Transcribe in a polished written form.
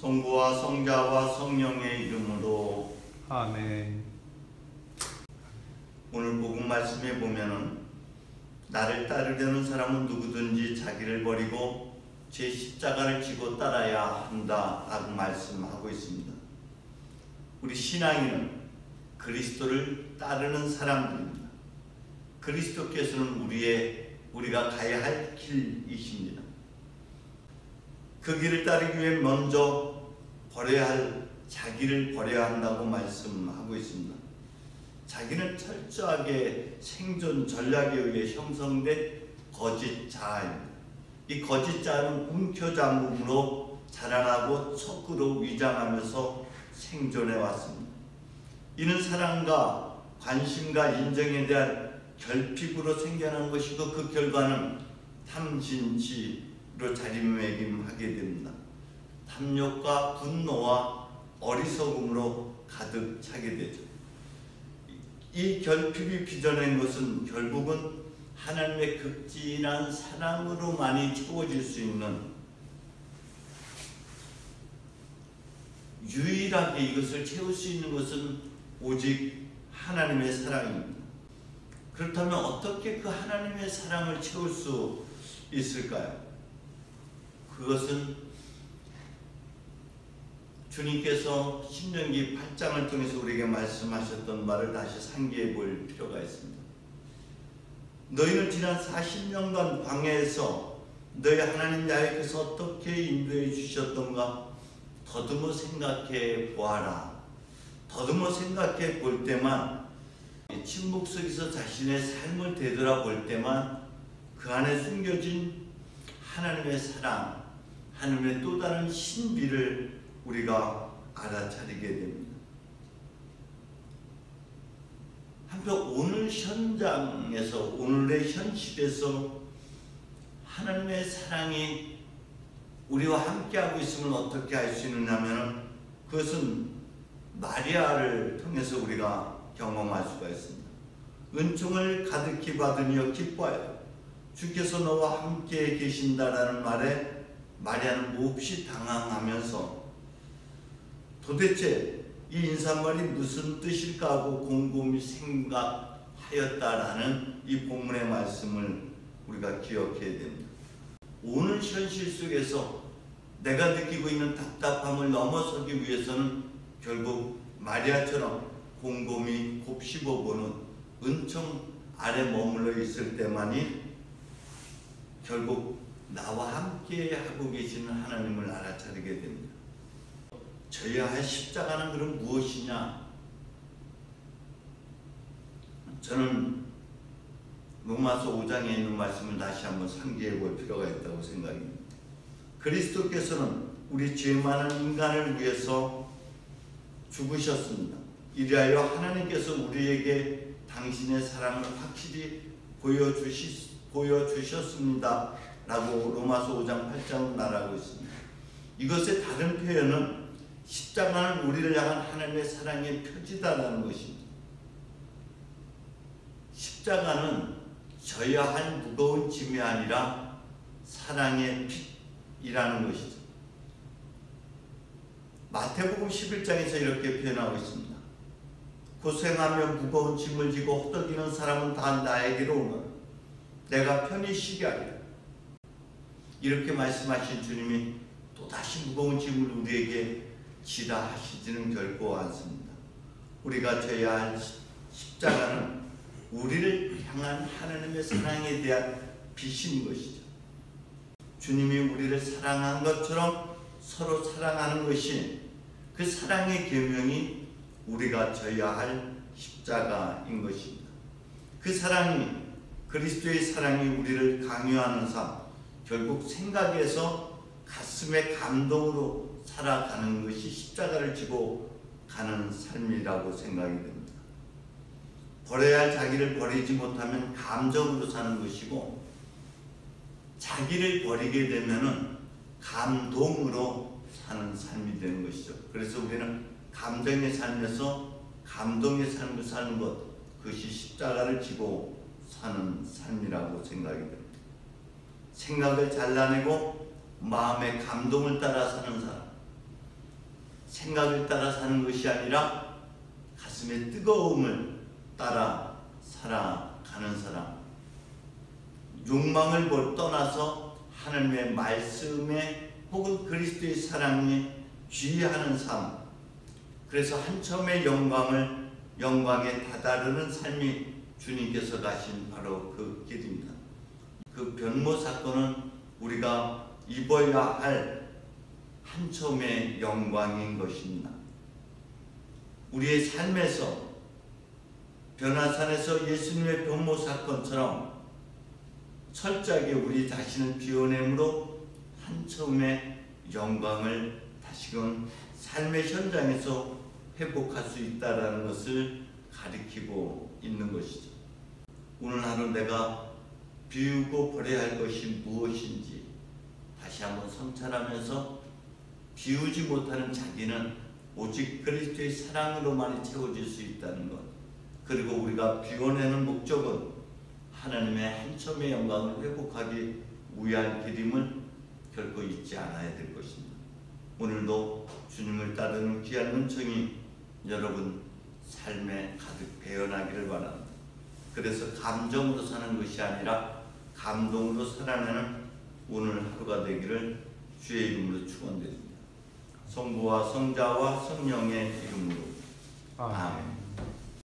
성부와 성자와 성령의 이름으로 아멘. 오늘 복음 말씀에 보면은 나를 따르려는 사람은 누구든지 자기를 버리고 제 십자가를 지고 따라야 한다 라고 말씀하고 있습니다. 우리 신앙인은 그리스도를 따르는 사람들입니다. 그리스도께서는 우리가 가야 할 길이십니다. 그 길을 따르기 위해 먼저 버려야 할 자기를 버려야 한다고 말씀하고 있습니다. 자기는 철저하게 생존 전략에 의해 형성된 거짓 자아입니다. 이 거짓 자아는 움켜잡음으로 자라나고 척으로 위장하면서 생존해 왔습니다. 이는 사랑과 관심과 인정에 대한 결핍으로 생겨난 것이고 그 결과는 탐진치로 자리매김하게 됩니다. 탐욕과 분노와 어리석음으로 가득 차게 되죠. 이 결핍이 빚어낸 것은 결국은 하나님의 극진한 사랑으로만이 채워질 수 있는, 유일하게 이것을 채울 수 있는 것은 오직 하나님의 사랑입니다. 그렇다면 어떻게 그 하나님의 사랑을 채울 수 있을까요? 그것은 주님께서 신명기 8장을 통해서 우리에게 말씀하셨던 말을 다시 상기해 볼 필요가 있습니다. 너희는 지난 40년간 광야에서 너희 하나님 야훼께서 어떻게 인도해 주셨던가 더듬어 생각해 보아라. 더듬어 생각해 볼 때만, 침묵 속에서 자신의 삶을 되돌아볼 때만 그 안에 숨겨진 하나님의 사랑, 하나님의 또 다른 신비를 우리가 알아차리게 됩니다. 한편 오늘 현장에서, 오늘의 현실에서 하나님의 사랑이 우리와 함께하고 있음을 어떻게 알 수 있느냐면 그것은 마리아를 통해서 우리가 경험할 수가 있습니다. 은총을 가득히 받으며 기뻐하여 주께서 너와 함께 계신다라는 말에 마리아는 몹시 당황하면서 도대체 이 인사말이 무슨 뜻일까 하고 곰곰이 생각하였다라는 이 본문의 말씀을 우리가 기억해야 됩니다. 오늘 현실 속에서 내가 느끼고 있는 답답함을 넘어서기 위해서는 결국 마리아처럼 곰곰이 곱씹어보는 은총 아래 머물러 있을 때만이 결국 나와 함께 하고 계시는 하나님을 알아차리게 됩니다. 져야 할 십자가는 그럼 무엇이냐? 저는 로마서 5장에 있는 말씀을 다시 한번 상기해 볼 필요가 있다고 생각합니다. 그리스도께서는 우리 죄 많은 인간을 위해서 죽으셨습니다. 이리하여 하나님께서 우리에게 당신의 사랑을 확실히 보여주셨습니다 라고 로마서 5장 8장으로 말하고 있습니다. 이것의 다른 표현은 십자가는 우리를 향한 하나님의 사랑의 표지다라는 것입니다. 십자가는 져야 할 무거운 짐이 아니라 사랑의 빛이라는 것이죠. 마태복음 11장에서 이렇게 표현하고 있습니다. 고생하며 무거운 짐을 지고 허덕이는 사람은 다 나에게로 오너라. 내가 편히 쉬게 하리라. 이렇게 말씀하신 주님이 또다시 무거운 짐을 우리에게 지라 하시지는 결코 않습니다. 우리가 져야 할 십자가는 우리를 향한 하나님의 사랑에 대한 빛인 것이죠. 주님이 우리를 사랑한 것처럼 서로 사랑하는 것이 그 사랑의 계명이 우리가 져야 할 십자가인 것입니다. 그 사랑이, 그리스도의 사랑이 우리를 강요하는 삶, 결국 생각에서 가슴의 감동으로 살아가는 것이 십자가를 지고 가는 삶이라고 생각이 됩니다. 버려야 할 자기를 버리지 못하면 감정으로 사는 것이고, 자기를 버리게 되면은 감동으로 사는 삶이 되는 것이죠. 그래서 우리는 감정의 삶에서 감동의 삶을 사는 것, 그것이 십자가를 지고 사는 삶이라고 생각이 됩니다. 생각을 잘라내고 마음의 감동을 따라 사는 사람, 생각을 따라 사는 것이 아니라 가슴의 뜨거움을 따라 살아가는 사람, 욕망을 떠나서 하나님의 말씀에 혹은 그리스도의 사랑에 귀의하는 삶, 그래서 한첨의 영광에 다다르는 삶이 주님께서 가신 바로 그 길입니다. 그 변모 사건은 우리가 입어야 할 한첨의 영광인 것입니다. 우리의 삶에서 변화산에서 예수님의 변모 사건처럼 철저하게 우리 자신을 비워냄으로 한첨의 영광을 다시금 삶의 현장에서 회복할 수 있다는 것을 가리키고 있는 것이죠. 오늘 하루 내가 비우고 버려야 할 것이 무엇인지 다시 한번 성찰하면서 비우지 못하는 자기는 오직 그리스도의 사랑으로만 채워질 수 있다는 것, 그리고 우리가 비워내는 목적은 하나님의 한첨의 영광을 회복하기 위한 길임을 결코 잊지 않아야 될 것입니다. 오늘도 주님을 따르는 귀한 은총이 여러분 삶에 가득 배어나기를 바랍니다. 그래서 감정으로 사는 것이 아니라 감동으로 살아내는 오늘 하루가 되기를 주의 이름으로 축원드립니다. 성부와 성자와 성령의 이름으로 아멘.